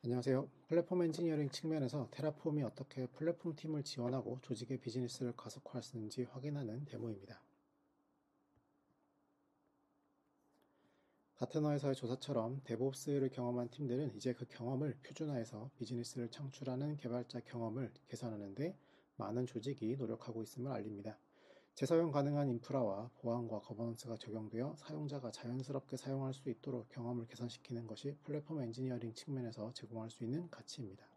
안녕하세요. 플랫폼 엔지니어링 측면에서 테라폼이 어떻게 플랫폼 팀을 지원하고 조직의 비즈니스를 가속화할 수 있는지 확인하는 데모입니다. 가트너에서의 조사처럼 데브옵스를 경험한 팀들은 이제 그 경험을 표준화해서 비즈니스를 창출하는 개발자 경험을 개선하는 데 많은 조직이 노력하고 있음을 알립니다. 재사용 가능한 인프라와 보안과 거버넌스가 적용되어 사용자가 자연스럽게 사용할 수 있도록 경험을 개선시키는 것이 플랫폼 엔지니어링 측면에서 제공할 수 있는 가치입니다.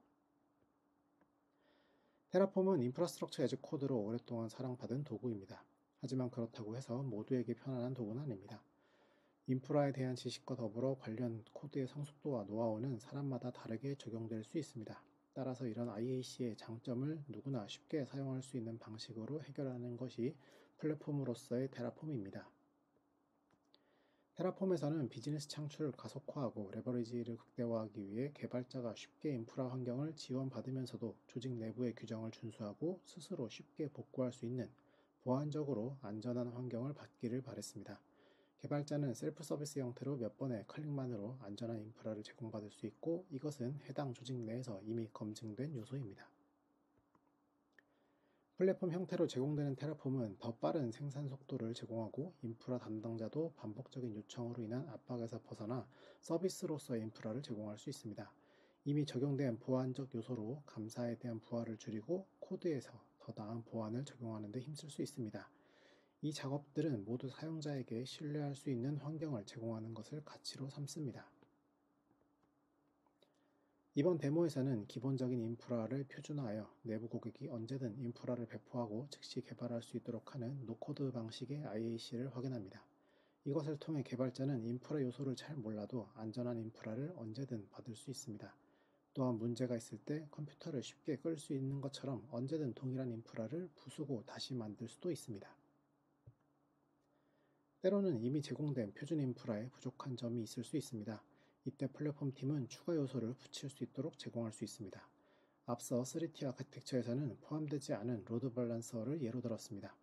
테라폼은 인프라스트럭처 에즈 코드로 오랫동안 사랑받은 도구입니다. 하지만 그렇다고 해서 모두에게 편안한 도구는 아닙니다. 인프라에 대한 지식과 더불어 관련 코드의 성숙도와 노하우는 사람마다 다르게 적용될 수 있습니다. 따라서 이런 IAC의 장점을 누구나 쉽게 사용할 수 있는 방식으로 해결하는 것이 플랫폼으로서의 테라폼입니다. 테라폼에서는 비즈니스 창출을 가속화하고 레버리지를 극대화하기 위해 개발자가 쉽게 인프라 환경을 지원받으면서도 조직 내부의 규정을 준수하고 스스로 쉽게 복구할 수 있는 보안적으로 안전한 환경을 받기를 바랬습니다. 개발자는 셀프 서비스 형태로 몇 번의 클릭만으로 안전한 인프라를 제공받을 수 있고, 이것은 해당 조직 내에서 이미 검증된 요소입니다. 플랫폼 형태로 제공되는 테라폼은 더 빠른 생산 속도를 제공하고, 인프라 담당자도 반복적인 요청으로 인한 압박에서 벗어나 서비스로서의 인프라를 제공할 수 있습니다. 이미 적용된 보안적 요소로 감사에 대한 부하를 줄이고 코드에서 더 나은 보안을 적용하는 데 힘쓸 수 있습니다. 이 작업들은 모두 사용자에게 신뢰할 수 있는 환경을 제공하는 것을 가치로 삼습니다. 이번 데모에서는 기본적인 인프라를 표준화하여 내부 고객이 언제든 인프라를 배포하고 즉시 개발할 수 있도록 하는 노코드 방식의 IAC를 확인합니다. 이것을 통해 개발자는 인프라 요소를 잘 몰라도 안전한 인프라를 언제든 받을 수 있습니다. 또한 문제가 있을 때 컴퓨터를 쉽게 끌 수 있는 것처럼 언제든 동일한 인프라를 부수고 다시 만들 수도 있습니다. 때로는 이미 제공된 표준 인프라에 부족한 점이 있을 수 있습니다. 이때 플랫폼 팀은 추가 요소를 붙일 수 있도록 제공할 수 있습니다. 앞서 3T 아키텍처에서는 포함되지 않은 로드 밸런서를 예로 들었습니다.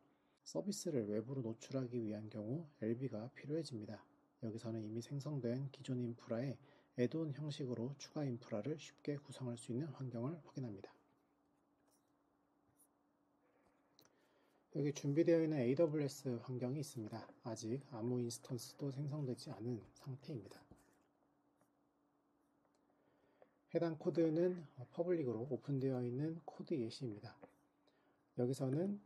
서비스를 외부로 노출하기 위한 경우 LB가 필요해집니다. 여기서는 이미 생성된 기존 인프라에 애드온 형식으로 추가 인프라를 쉽게 구성할 수 있는 환경을 확인합니다. 여기 준비되어 있는 AWS 환경이 있습니다. 아직 아무 인스턴스도 생성되지 않은 상태입니다. 해당 코드는 퍼블릭으로 오픈되어 있는 코드 예시입니다. 여기서는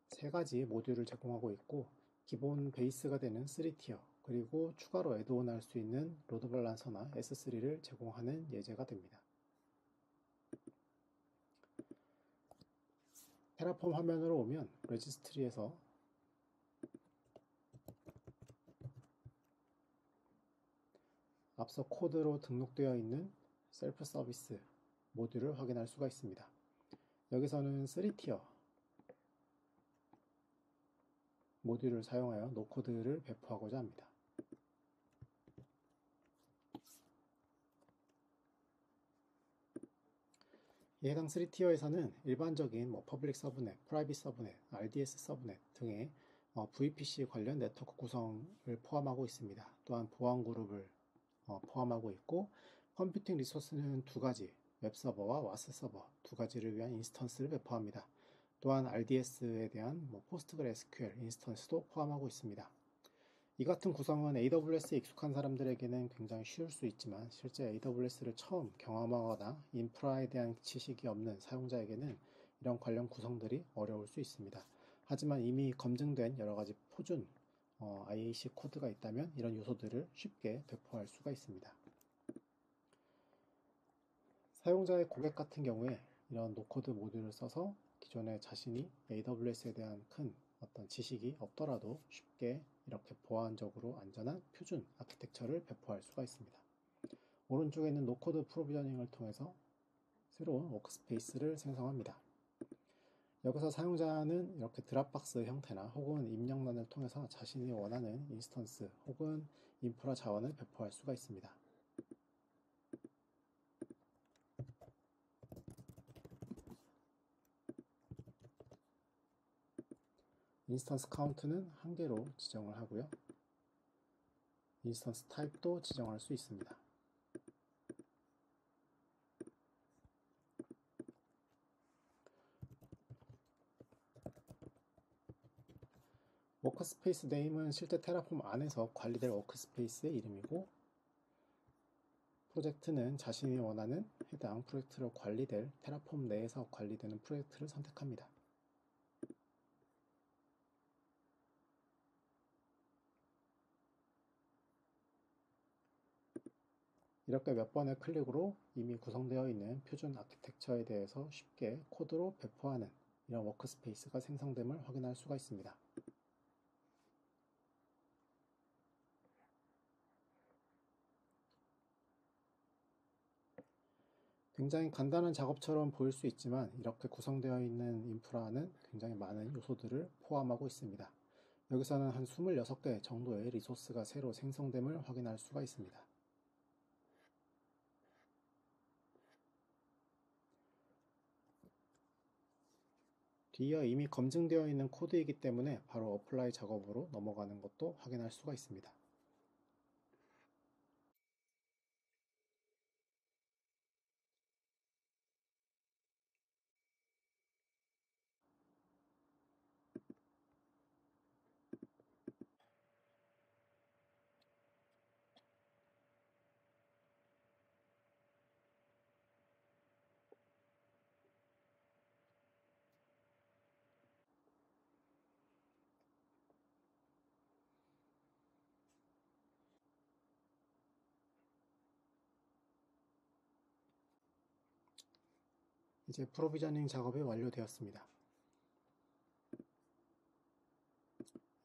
세 가지 모듈을 제공하고 있고, 기본 베이스가 되는 3티어, 그리고 추가로 애드온 할 수 있는 로드 밸런서나 S3를 제공하는 예제가 됩니다. 테라폼 화면으로 오면 레지스트리에서 앞서 코드로 등록되어 있는 셀프 서비스 모듈을 확인할 수가 있습니다. 여기서는 3티어 모듈을 사용하여 노코드를 배포하고자 합니다. 해당 3티어에서는 일반적인 퍼블릭 서브넷, 프라이빗 서브넷, RDS 서브넷 등의 VPC 관련 네트워크 구성을 포함하고 있습니다. 또한 보안 그룹을 포함하고 있고, 컴퓨팅 리소스는 두 가지, 웹서버와 와스 서버 두 가지를 위한 인스턴스를 배포합니다. 또한 RDS에 대한 PostgreSQL 인스턴스도 포함하고 있습니다. 이 같은 구성은 AWS에 익숙한 사람들에게는 굉장히 쉬울 수 있지만, 실제 AWS를 처음 경험하거나 인프라에 대한 지식이 없는 사용자에게는 이런 관련 구성들이 어려울 수 있습니다. 하지만 이미 검증된 여러 가지 표준 IAC 코드가 있다면 이런 요소들을 쉽게 배포할 수가 있습니다. 사용자의 고객 같은 경우에 이런 노코드 모듈을 써서 기존에 자신이 AWS에 대한 큰 어떤 지식이 없더라도 쉽게 이렇게 보안적으로 안전한 표준 아키텍처를 배포할 수가 있습니다. 오른쪽에 있는 노코드 프로비저닝을 통해서 새로운 워크스페이스를 생성합니다. 여기서 사용자는 이렇게 드랍박스 형태나 혹은 입력란을 통해서 자신이 원하는 인스턴스 혹은 인프라 자원을 배포할 수가 있습니다. 인스턴스 카운트는 1개로 지정을 하고요. 인스턴스 타입도 지정할 수 있습니다. 워크스페이스 네임은 실제 테라폼 안에서 관리될 워크스페이스의 이름이고, 프로젝트는 자신이 원하는 해당 프로젝트로 관리될 테라폼 내에서 관리되는 프로젝트를 선택합니다. 이렇게 몇 번의 클릭으로 이미 구성되어 있는 표준 아키텍처에 대해서 쉽게 코드로 배포하는 이런 워크스페이스가 생성됨을 확인할 수가 있습니다. 굉장히 간단한 작업처럼 보일 수 있지만 이렇게 구성되어 있는 인프라는 굉장히 많은 요소들을 포함하고 있습니다. 여기서는 한 26개 정도의 리소스가 새로 생성됨을 확인할 수가 있습니다. 뒤이어 이미 검증되어 있는 코드이기 때문에 바로 어플라이 작업으로 넘어가는 것도 확인할 수가 있습니다. 이제 프로비저닝 작업이 완료되었습니다.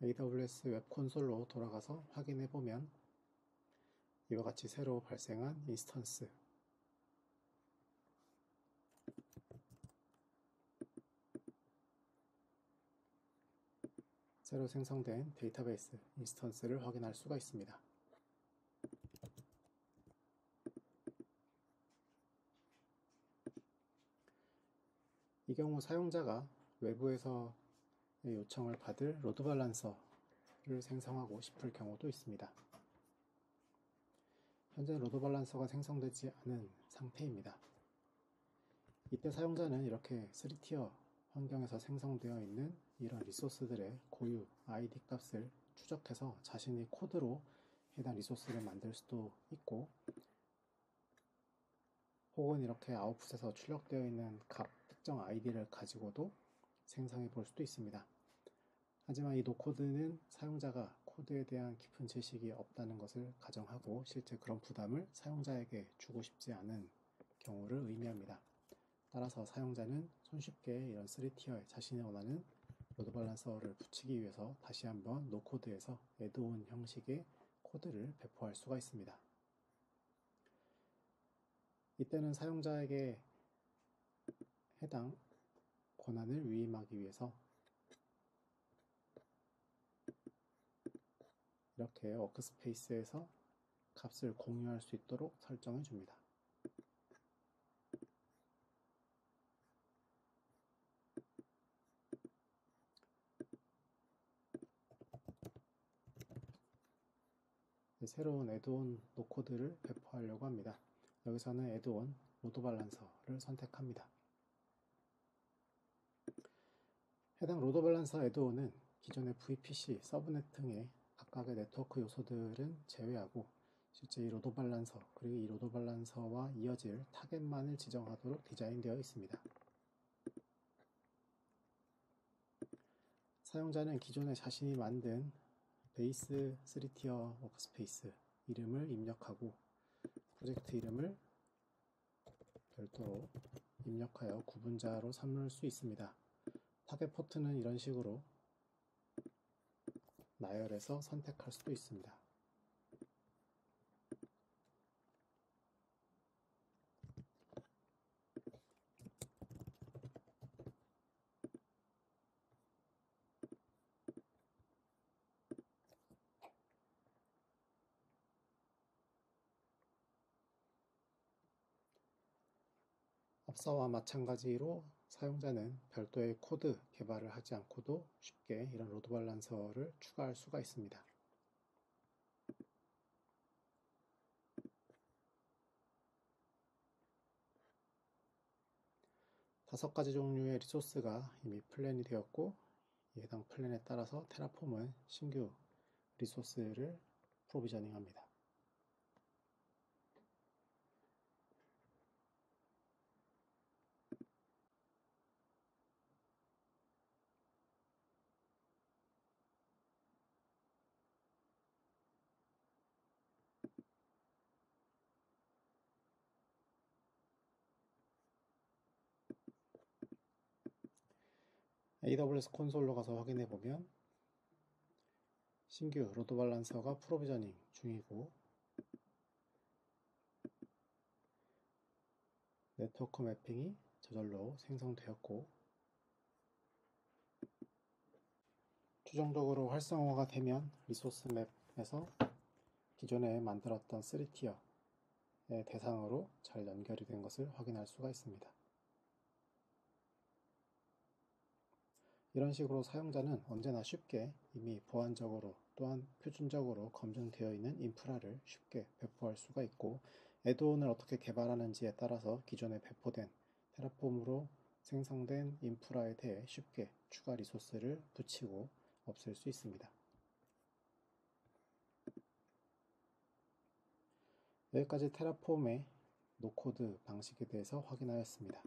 AWS 웹 콘솔로 돌아가서 확인해 보면 이와 같이 새로 발생한 인스턴스, 새로 생성된 데이터베이스 인스턴스를 확인할 수가 있습니다. 이 경우 사용자가 외부에서 요청을 받을 로드 밸런서를 생성하고 싶을 경우도 있습니다. 현재 로드 밸런서가 생성되지 않은 상태입니다. 이때 사용자는 이렇게 3티어 환경에서 생성되어 있는 이런 리소스들의 고유 ID 값을 추적해서 자신이 코드로 해당 리소스를 만들 수도 있고, 혹은 이렇게 아웃풋에서 출력되어 있는 값 특정 아이디를 가지고도 생성해 볼 수도 있습니다. 하지만 이 노코드는 사용자가 코드에 대한 깊은 지식이 없다는 것을 가정하고 실제 그런 부담을 사용자에게 주고 싶지 않은 경우를 의미합니다. 따라서 사용자는 손쉽게 이런 3티어에 자신이 원하는 로드 밸런서를 붙이기 위해서 다시 한번 노코드에서 애드온 형식의 코드를 배포할 수가 있습니다. 이때는 사용자에게 해당 권한을 위임하기 위해서 이렇게 워크스페이스에서 값을 공유할 수 있도록 설정해 줍니다. 새로운 애드온 노코드를 배포하려고 합니다. 여기서는 애드온 로드 밸런서를 선택합니다. 해당 로드 밸런서 애드온은 기존의 VPC, 서브넷 등의 각각의 네트워크 요소들은 제외하고 실제 이 로드 밸런서 그리고 이 로드 밸런서와 이어질 타겟만을 지정하도록 디자인되어 있습니다. 사용자는 기존에 자신이 만든 베이스 3티어 워크스페이스 이름을 입력하고 프로젝트 이름을 별도로 입력하여 구분자로 삼을 수 있습니다. 타겟 포트는 이런 식으로 나열해서 선택할 수도 있습니다. 앞서와 마찬가지로 사용자는 별도의 코드 개발을 하지 않고도 쉽게 이런 로드 밸런서를 추가할 수가 있습니다. 5가지 종류의 리소스가 이미 플랜이 되었고 해당 플랜에 따라서 테라폼은 신규 리소스를 프로비저닝합니다. AWS 콘솔로 가서 확인해 보면 신규 로드 밸런서가 프로비저닝 중이고 네트워크 매핑이 저절로 생성되었고 최종적으로 활성화가 되면 리소스 맵에서 기존에 만들었던 3티어의 대상으로 잘 연결이 된 것을 확인할 수가 있습니다. 이런 식으로 사용자는 언제나 쉽게 이미 보안적으로 또한 표준적으로 검증되어 있는 인프라를 쉽게 배포할 수가 있고 애드온을 어떻게 개발하는지에 따라서 기존에 배포된 테라폼으로 생성된 인프라에 대해 쉽게 추가 리소스를 붙이고 없앨 수 있습니다. 여기까지 테라폼의 노코드 방식에 대해서 확인하였습니다.